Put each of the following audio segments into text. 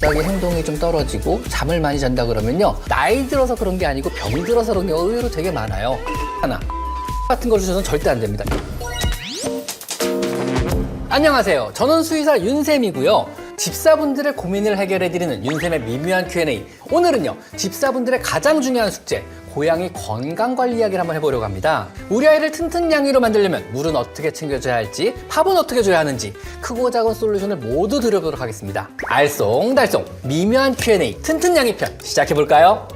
갑자기 행동이 좀 떨어지고 잠을 많이 잔다 그러면요, 나이 들어서 그런 게 아니고 병 들어서 그런 게 의외로 되게 많아요. 하나 같은 걸 주셔서는 절대 안 됩니다. 안녕하세요. 저는 수의사 윤쌤이고요. 집사분들의 고민을 해결해드리는 윤쌤의 미묘한 Q&A. 오늘은요, 집사분들의 가장 중요한 숙제, 고양이 건강관리 이야기를 한번 해보려고 합니다. 우리 아이를 튼튼냥이로 만들려면 물은 어떻게 챙겨줘야 할지, 밥은 어떻게 줘야 하는지 크고 작은 솔루션을 모두 드려보도록 하겠습니다. 알쏭달쏭 미묘한 Q&A 튼튼냥이 편 시작해볼까요?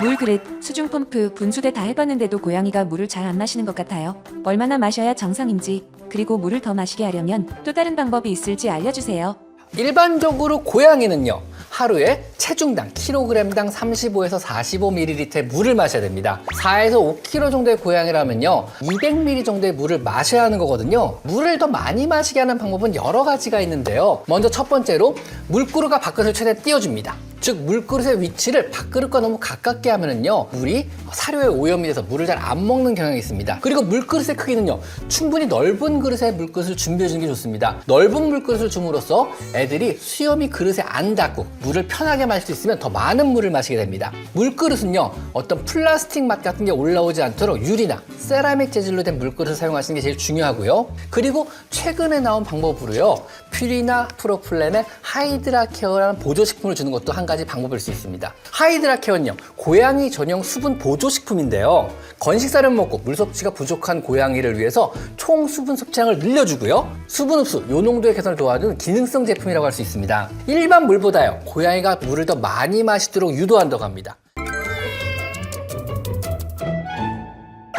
물 그릇, 수중 펌프, 분수대 다 해봤는데도 고양이가 물을 잘 안 마시는 것 같아요. 얼마나 마셔야 정상인지, 그리고 물을 더 마시게 하려면 또 다른 방법이 있을지 알려주세요. 일반적으로 고양이는요, 하루에 체중당 킬로그램당 35에서 45ml의 물을 마셔야 됩니다. 4에서 5kg 정도의 고양이라면요, 200ml 정도의 물을 마셔야 하는 거거든요. 물을 더 많이 마시게 하는 방법은 여러 가지가 있는데요. 먼저 첫 번째로 물그릇과 밥그릇을 최대한 띄워줍니다. 즉, 물그릇의 위치를 밥그릇과 너무 가깝게 하면은요, 물이 사료에 오염이 돼서 물을 잘 안 먹는 경향이 있습니다. 그리고 물그릇의 크기는요, 충분히 넓은 그릇에 물그릇을 준비해 주는 게 좋습니다. 넓은 물그릇을 줌으로써 애들이 수염이 그릇에 안 닿고 물을 편하게 마실 수 있으면 더 많은 물을 마시게 됩니다. 물그릇은요, 어떤 플라스틱 맛 같은 게 올라오지 않도록 유리나 세라믹 재질로 된 물그릇을 사용하시는 게 제일 중요하고요. 그리고 최근에 나온 방법으로요, 퓨리나 프로플렌의 하이드라케어라는 보조식품을 주는 것도 한 가지 방법일 수 있습니다. 하이드라케어는요, 고양이 전용 수분 보조식품인데요. 건식사를 먹고 물 섭취가 부족한 고양이를 위해서 총 수분 섭취량을 늘려주고요, 수분 흡수, 요농도의 개선을 도와주는 기능성 제품이라고 할 수 있습니다. 일반 물보다요, 고양이가 물을 더 많이 마시도록 유도한다고 합니다.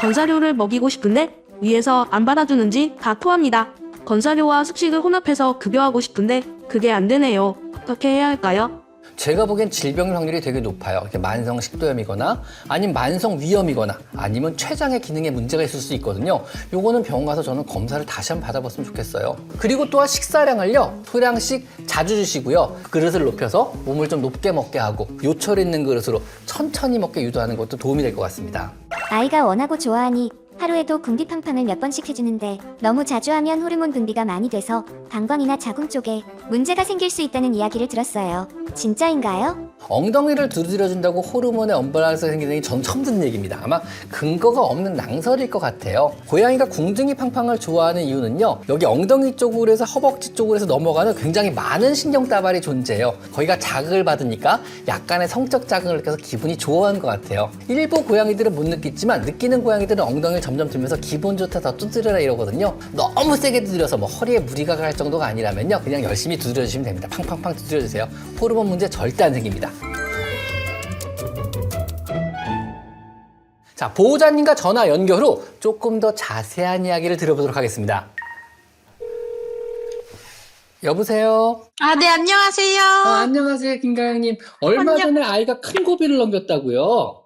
건사료를 먹이고 싶은데 위에서 안 받아주는지 다 토합니다. 건사료와 습식을 혼합해서 급여하고 싶은데 그게 안 되네요. 어떻게 해야 할까요? 제가 보기엔 질병 확률이 되게 높아요. 이렇게 만성 식도염이거나 아니면 만성 위염이거나 아니면 췌장의 기능에 문제가 있을 수 있거든요. 요거는 병원 가서 저는 검사를 다시 한번 받아봤으면 좋겠어요. 그리고 또한 식사량을요, 소량씩 자주 주시고요, 그릇을 높여서 몸을 좀 높게 먹게 하고 요철 있는 그릇으로 천천히 먹게 유도하는 것도 도움이 될 것 같습니다. 아이가 원하고 좋아하니 하루에도 궁디팡팡을 몇 번씩 해주는데 너무 자주 하면 호르몬 분비가 많이 돼서 방광이나 자궁 쪽에 문제가 생길 수 있다는 이야기를 들었어요. 진짜인가요? 엉덩이를 두드려준다고 호르몬의 언밸런스가 생기는 게 전 처음 듣는 얘기입니다. 아마 근거가 없는 낭설일 것 같아요. 고양이가 궁둥이 팡팡을 좋아하는 이유는요, 여기 엉덩이 쪽으로 해서 허벅지 쪽으로 해서 넘어가는 굉장히 많은 신경다발이 존재해요. 거기가 자극을 받으니까 약간의 성적 자극을 느껴서 기분이 좋아하는 것 같아요. 일부 고양이들은 못 느끼지만 느끼는 고양이들은 엉덩이를 점점 들면서 기분 좋다, 더 두드려라 이러거든요. 너무 세게 두드려서 뭐 허리에 무리가 갈 정도가 아니라면요, 그냥 열심히 두드려주시면 됩니다. 팡팡팡 두드려주세요. 호르몬 문제 절대 안 생깁니다. 자, 보호자님과 전화 연결 후 조금 더 자세한 이야기를 들어보도록 하겠습니다. 여보세요? 네, 안녕하세요. 안녕하세요, 김가영님. 얼마 전에 아이가 큰 고비를 넘겼다고요?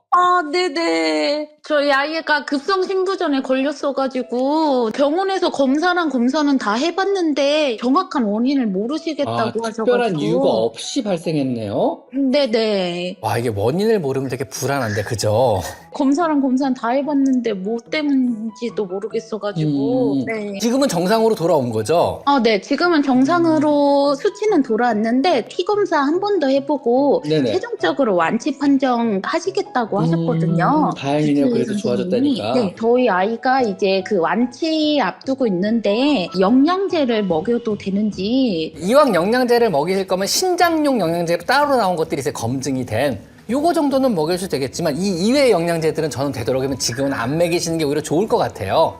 네네. 저희 아이가 급성심부전에 걸렸어가지고 병원에서 검사는 다 해봤는데 정확한 원인을 모르시겠다고 하셔가지고. 특별한 이유가 없이 발생했네요? 네네. 와, 이게 원인을 모르면 되게 불안한데, 그죠? 검사는 다 해봤는데 뭐 때문인지도 모르겠어가지고. 네. 지금은 정상으로 돌아온 거죠? 네. 지금은 정상으로 수치는 돌아왔는데 피 검사 한 번 더 해보고 네네. 최종적으로 완치 판정 하시겠다고 하셨거든요. 다행이네요. 그래도 좋아졌다니까. 네, 저희 아이가 이제 그 완치 앞두고 있는데 영양제를 먹여도 되는지. 이왕 영양제를 먹이실 거면 신장용 영양제로 따로 나온 것들이 이제 검증이 된 요거 정도는 먹여도 되겠지만, 이 이외의 영양제들은 저는 되도록이면 지금은 안 먹이시는 게 오히려 좋을 것 같아요.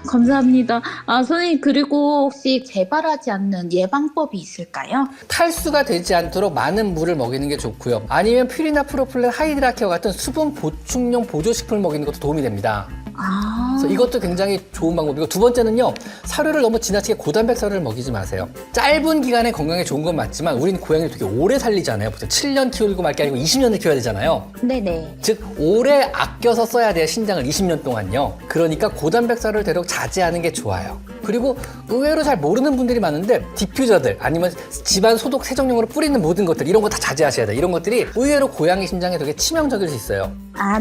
감사합니다. 선생님, 그리고 혹시 재발하지 않는 예방법이 있을까요? 탈수가 되지 않도록 많은 물을 먹이는 게 좋고요. 아니면 퓨리나 프로플렌, 하이드라케어 같은 수분 보충용 보조식품을 먹이는 것도 도움이 됩니다. 그래서 이것도 굉장히 좋은 방법이고, 두 번째는요, 사료를 너무 지나치게 고단백 사료를 먹이지 마세요. 짧은 기간에 건강에 좋은 건 맞지만 우린 고양이를 되게 오래 살리잖아요. 보통 7년 키우고 말 게 아니고 20년을 키워야 되잖아요. 네네. 즉 오래 아껴서 써야 돼요. 신장을 20년 동안요. 그러니까 고단백 사료를 대략 자제하는 게 좋아요. 그리고 의외로 잘 모르는 분들이 많은데 디퓨저들 아니면 집안 소독 세정용으로 뿌리는 모든 것들, 이런 거 다 자제하셔야 돼요. 이런 것들이 의외로 고양이 신장에 되게 치명적일 수 있어요.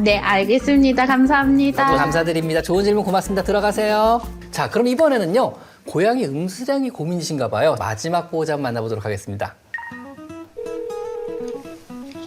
네, 알겠습니다. 감사합니다. 저도 감사드립니다. 좋은 질문 고맙습니다. 들어가세요. 자, 그럼 이번에는요, 고양이 음수량이 고민이신가 봐요. 마지막 보호자 만나보도록 하겠습니다.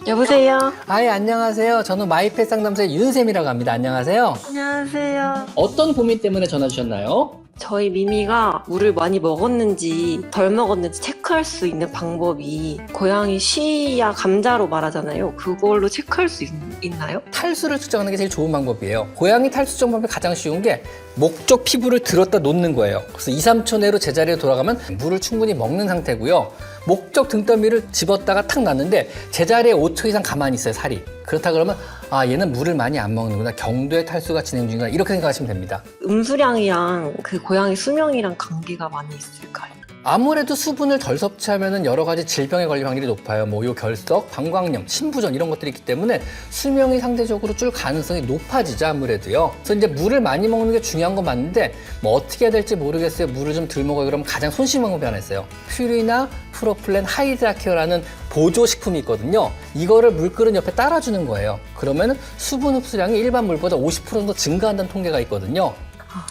여보세요? 아예 안녕하세요. 저는 마이펫 상담소의 윤쌤이라고 합니다. 안녕하세요. 안녕하세요. 어떤 고민 때문에 전화 주셨나요? 저희 미미가 물을 많이 먹었는지 덜 먹었는지 체크할 수 있는 방법이 고양이 쉬야 감자로 말하잖아요. 그걸로 체크할 수 있나요? 탈수를 측정하는 게 제일 좋은 방법이에요. 고양이 탈수 측정 방법이 가장 쉬운 게 목적 피부를 들었다 놓는 거예요. 그래서 2, 3초 내로 제자리에 돌아가면 물을 충분히 먹는 상태고요. 목적 등더미를 집었다가 탁 놨는데 제자리에 5초 이상 가만히 있어요, 살이. 그렇다 그러면 아, 얘는 물을 많이 안 먹는구나. 경도의 탈수가 진행 중이구나. 이렇게 생각하시면 됩니다. 음수량이랑 그 고양이 수명이랑 관계가 많이 있을까요? 아무래도 수분을 덜 섭취하면 여러 가지 질병에 걸릴 확률이 높아요. 뭐 요결석, 방광염, 신부전 이런 것들이 있기 때문에 수명이 상대적으로 줄 가능성이 높아지죠, 아무래도요. 그래서 이제 물을 많이 먹는 게 중요한 건 맞는데 뭐 어떻게 해야 될지 모르겠어요. 물을 좀 덜 먹어요. 그러면 가장 손쉬운 방법이 하나 있어요. 퓨리나 프로플렌 하이드라케어라는 보조식품이 있거든요. 이거를 물그릇 옆에 따라주는 거예요. 그러면 수분 흡수량이 일반 물보다 50% 정도 증가한다는 통계가 있거든요.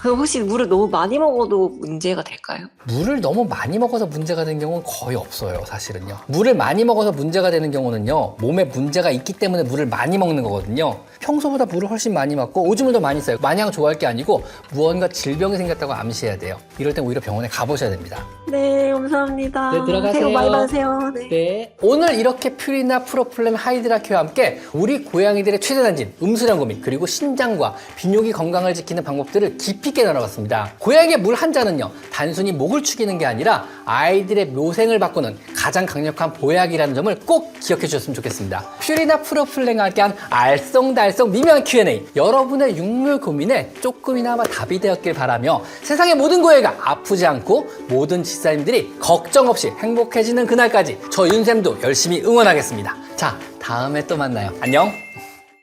그럼 혹시 물을 너무 많이 먹어도 문제가 될까요? 물을 너무 많이 먹어서 문제가 되는 경우는 거의 없어요, 사실은요. 물을 많이 먹어서 문제가 되는 경우는요, 몸에 문제가 있기 때문에 물을 많이 먹는 거거든요. 평소보다 물을 훨씬 많이 먹고 오줌을 더 많이 싸요. 마냥 좋아할 게 아니고 무언가 질병이 생겼다고 암시해야 돼요. 이럴 땐 오히려 병원에 가보셔야 됩니다. 네, 감사합니다. 네, 들어가세요. 새해 복 많이 받으세요. 네. 네. 오늘 이렇게 퓨리나 프로플렌 하이드라큐와 함께 우리 고양이들의 최대 난진, 음수량 고민, 그리고 신장과 비뇨기 건강을 지키는 방법들을 깊이 있게 나눠봤습니다. 고양이의 물 한 잔은요, 단순히 목을 축이는 게 아니라 아이들의 묘생을 바꾸는 가장 강력한 보약이라는 점을 꼭 기억해 주셨으면 좋겠습니다. 퓨리나 프로플렌과 함께한 알쏭달쏭 미묘한 Q&A, 여러분의 육류 고민에 조금이나마 답이 되었길 바라며 세상의 모든 고양이가 아프지 않고 모든 집사님들이 걱정 없이 행복해지는 그날까지 저 윤쌤도 열심히 응원하겠습니다. 자, 다음에 또 만나요. 안녕.